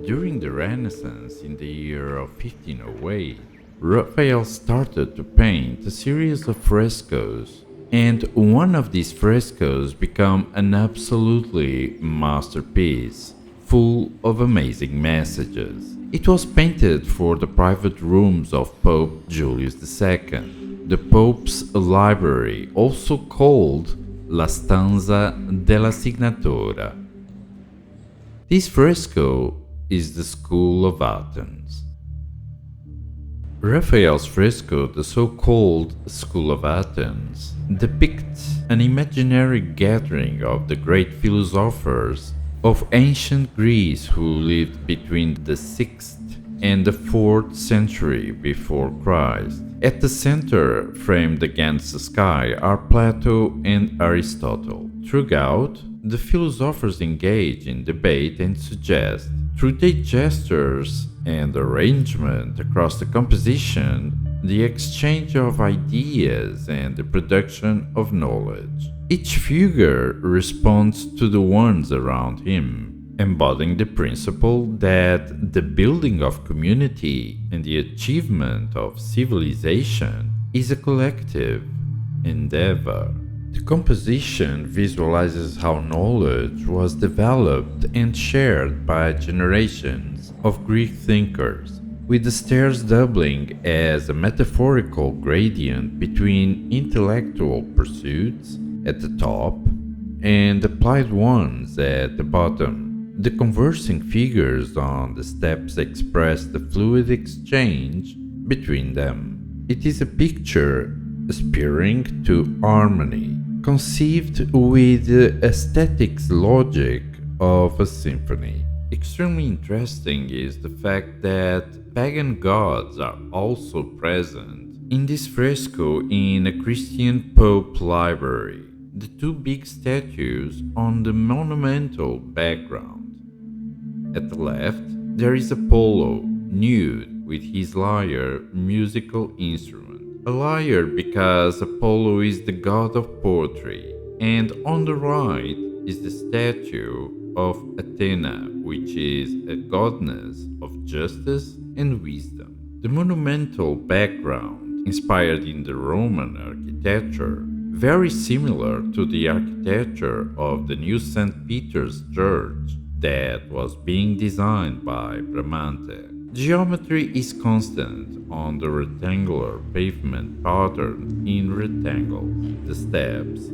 During the Renaissance in the year of 1508, Raphael started to paint a series of frescoes, and one of these frescoes became an absolutely masterpiece, full of amazing messages. It was painted for the private rooms of Pope Julius II, the Pope's library, also called La Stanza della Signatura. This fresco is the School of Athens. Raphael's fresco, the so-called School of Athens, depicts an imaginary gathering of the great philosophers of ancient Greece who lived between the 6th and the 4th century before Christ. At the center, framed against the sky, are Plato and Aristotle. Throughout, the philosophers engage in debate and suggest, through their gestures and arrangement across the composition, the exchange of ideas and the production of knowledge. Each figure responds to the ones around him, embodying the principle that the building of community and the achievement of civilization is a collective endeavor. The composition visualizes how knowledge was developed and shared by generations of Greek thinkers, with the stairs doubling as a metaphorical gradient between intellectual pursuits at the top and applied ones at the bottom. The conversing figures on the steps express the fluid exchange between them. It is a picture aspiring to harmony, conceived with the aesthetics logic of a symphony. Extremely interesting is the fact that pagan gods are also present in this fresco in a Christian Pope library. The two big statues on the monumental background. At the left, there is Apolo, nude with his lyre musical instrument. A lyre because Apollo is the god of poetry, and on the right is the statue of Athena, which is a goddess of justice and wisdom. The monumental background, inspired in the Roman architecture, very similar to the architecture of the new St. Peter's Church that was being designed by Bramante. Geometry is constant on the rectangular pavement pattern in rectangles, the steps,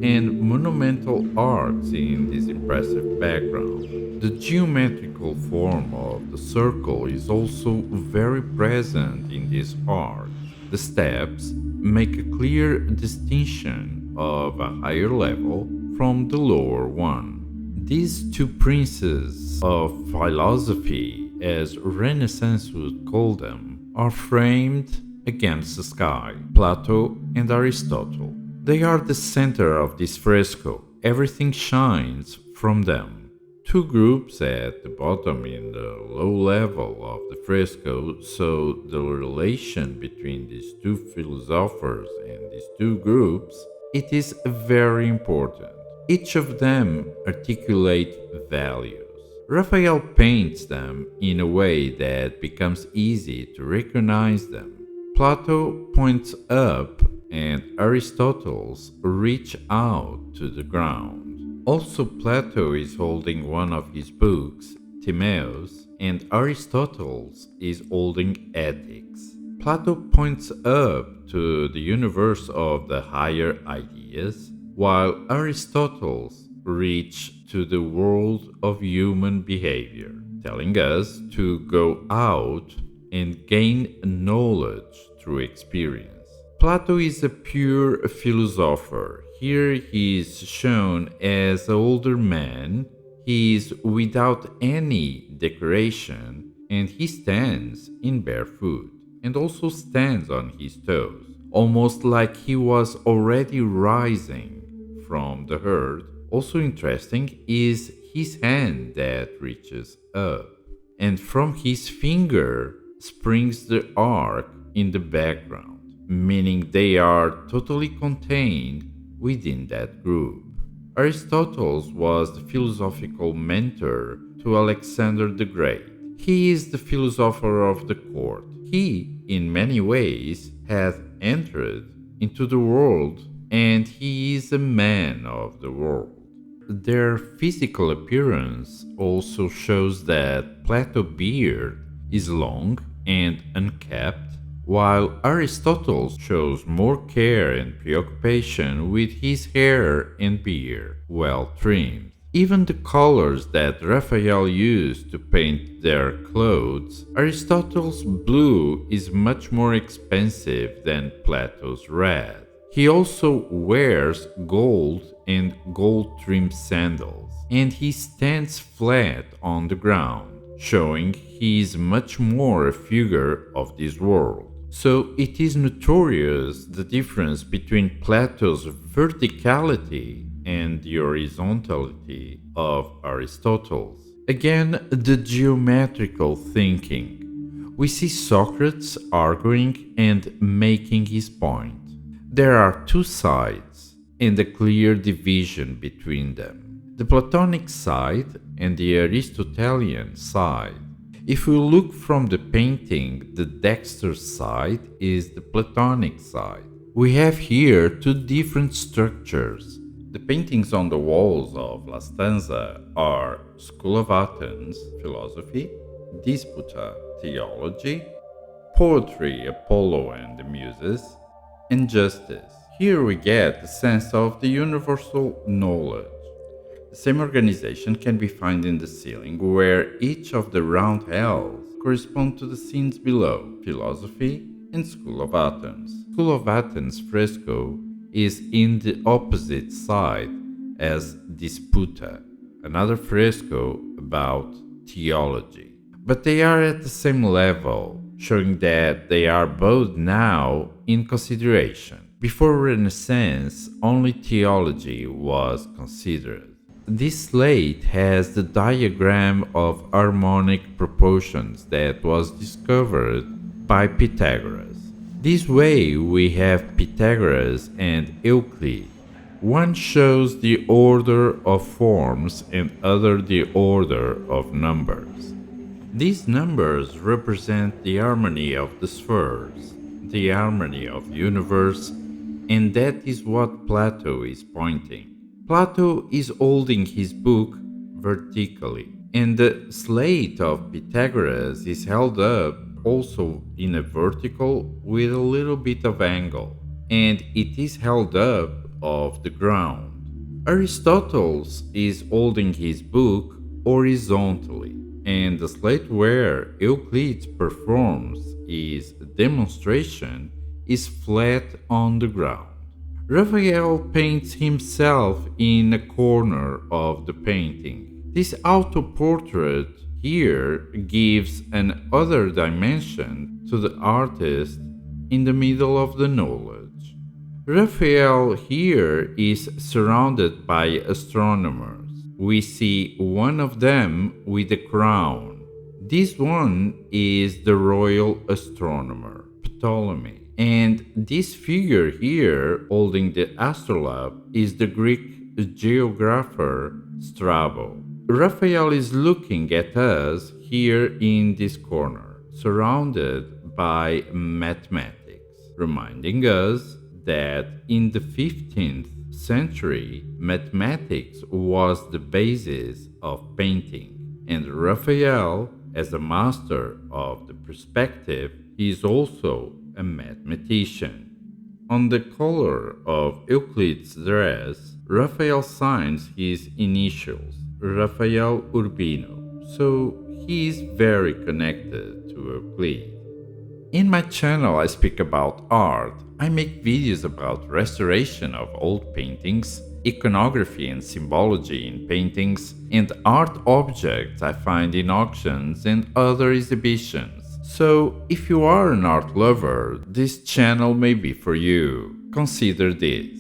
and monumental arcs in this impressive background. The geometrical form of the circle is also very present in these arcs. The steps make a clear distinction of a higher level from the lower one. These two princes of philosophy, as Renaissance would call them, are framed against the sky, Plato and Aristotle. They are the center of this fresco. Everything shines from them. Two groups at the bottom in the low level of the fresco show the relation between these two philosophers and these two groups. It is very important. Each of them articulate values. Raphael paints them in a way that becomes easy to recognize them. Plato points up and Aristotle's reach out to the ground. Also, Plato is holding one of his books, Timaeus, and Aristotle's is holding Ethics. Plato points up to the universe of the higher ideas, while Aristotle's reach to the world of human behavior, telling us to go out and gain knowledge through experience. Plato is a pure philosopher. Here he is shown as an older man. He is without any decoration, and he stands in barefoot and also stands on his toes, almost like he was already rising from the earth. Also interesting is his hand that reaches up, and from his finger springs the arc in the background, meaning they are totally contained within that group. Aristotle was the philosophical mentor to Alexander the Great. He is the philosopher of the court. He, in many ways, hath entered into the world, and he is a man of the world. Their physical appearance also shows that Plato's beard is long and unkempt, while Aristotle shows more care and preoccupation with his hair and beard, well trimmed. Even the colors that Raphael used to paint their clothes, Aristotle's blue is much more expensive than Plato's red. He also wears gold and gold-trimmed sandals, and he stands flat on the ground, showing he is much more a figure of this world. So it is notorious the difference between Plato's verticality and the horizontality of Aristotle's. Again, the geometrical thinking. We see Socrates arguing and making his point. There are two sides, and a clear division between them: the Platonic side and the Aristotelian side. If we look from the painting, the dexter side is the Platonic side. We have here two different structures. The paintings on the walls of La Stanza are School of Athens, philosophy; Dispute-Theology; poetry, Apollo and the Muses; and justice. Here we get the sense of the universal knowledge. The same organization can be found in the ceiling, where each of the round hells correspond to the scenes below: philosophy and School of Athens. School of Athens fresco is in the opposite side as Disputa, another fresco about theology. But they are at the same level, showing that they are both now in consideration. Before Renaissance, only theology was considered. This slate has the diagram of harmonic proportions that was discovered by Pitagoras. This way we have Pitagoras and Euclide. One shows the order of forms and other the order of numbers. These numbers represent the harmony of the spheres, the harmony of the universe, and that is what Plato is pointing. Plato is holding his book vertically, and the slate of Pitagoras is held up also in a vertical with a little bit of angle, and it is held up off the ground. Aristotle's is holding his book horizontally, and the slate where Euclid performs his demonstration is flat on the ground. Raphael paints himself in a corner of the painting. This autoportrait here gives an other dimension to the artist in the middle of the knowledge. Raphael here is surrounded by astronomers. We see one of them with a crown. This one is the royal astronomer, Ptolemy. And this figure here holding the astrolabe is the Greek geographer Strabo. Raphael is looking at us here in this corner, surrounded by mathematics, reminding us that in the 15th century, mathematics was the basis of painting, and Raphael, as a master of the perspective, is also a mathematician. On the collar of Euclid's dress, Raphael signs his initials, Raphael Urbino, so he is very connected to Euclid. In my channel I speak about art. I make videos about restoration of old paintings, iconography and symbology in paintings, and art objects I find in auctions and other exhibitions. So, if you are an art lover, this channel may be for you. Consider this.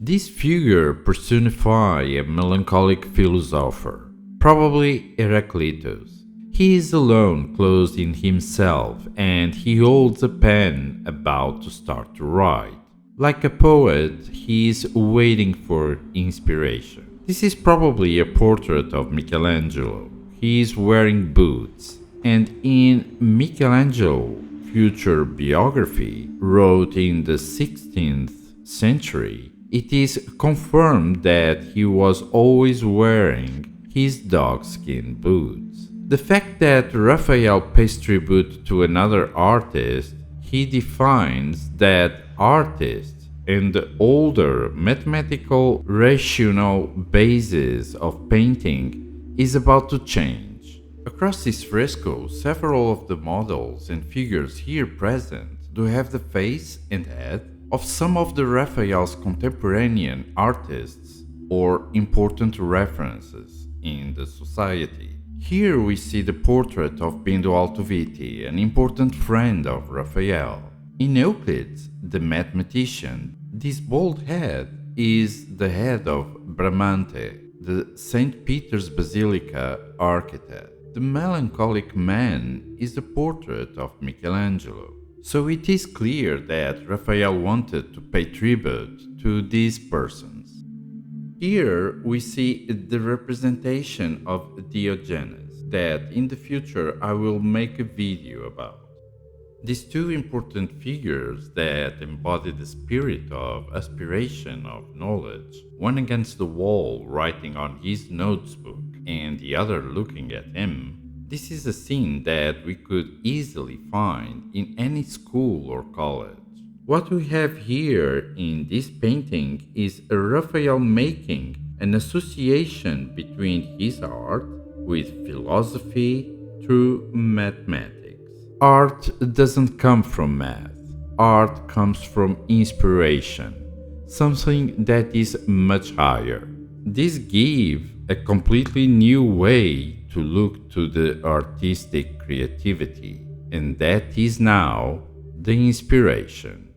This figure personifies a melancholic philosopher, probably Eraclito. He is alone, closed in himself, and he holds a pen about to start to write. Like a poet, he is waiting for inspiration. This is probably a portrait of Michel Angelo. He is wearing boots. And in Michel Angelo future biography, wrote in the 16th century, it is confirmed that he was always wearing his dogskin boots. The fact that Raphael pays tribute to another artist, he defines that artist and the older mathematical rational basis of painting is about to change. Across this fresco, several of the models and figures here present do have the face and head of some of the Raphael's contemporanean artists or important references in the society. Here we see the portrait of Bindo Altoviti, an important friend of Raphael. In Euclid, the mathematician, this bald head is the head of Bramante, the St. Peter's Basilica architect. The melancholic man is the portrait of Michel Angelo. So it is clear that Raphael wanted to pay tribute to these persons. Here we see the representation of Diogenes, that in the future I will make a video about. These two important figures that embody the spirit of aspiration of knowledge, one against the wall writing on his notebook and the other looking at him, this is a scene that we could easily find in any school or college. What we have here in this painting is a Raphael making an association between his art with philosophy through mathematics. Art doesn't come from math. Art comes from inspiration, something that is much higher. This gives a completely new way to look to the artistic creativity, and that is now the inspiration.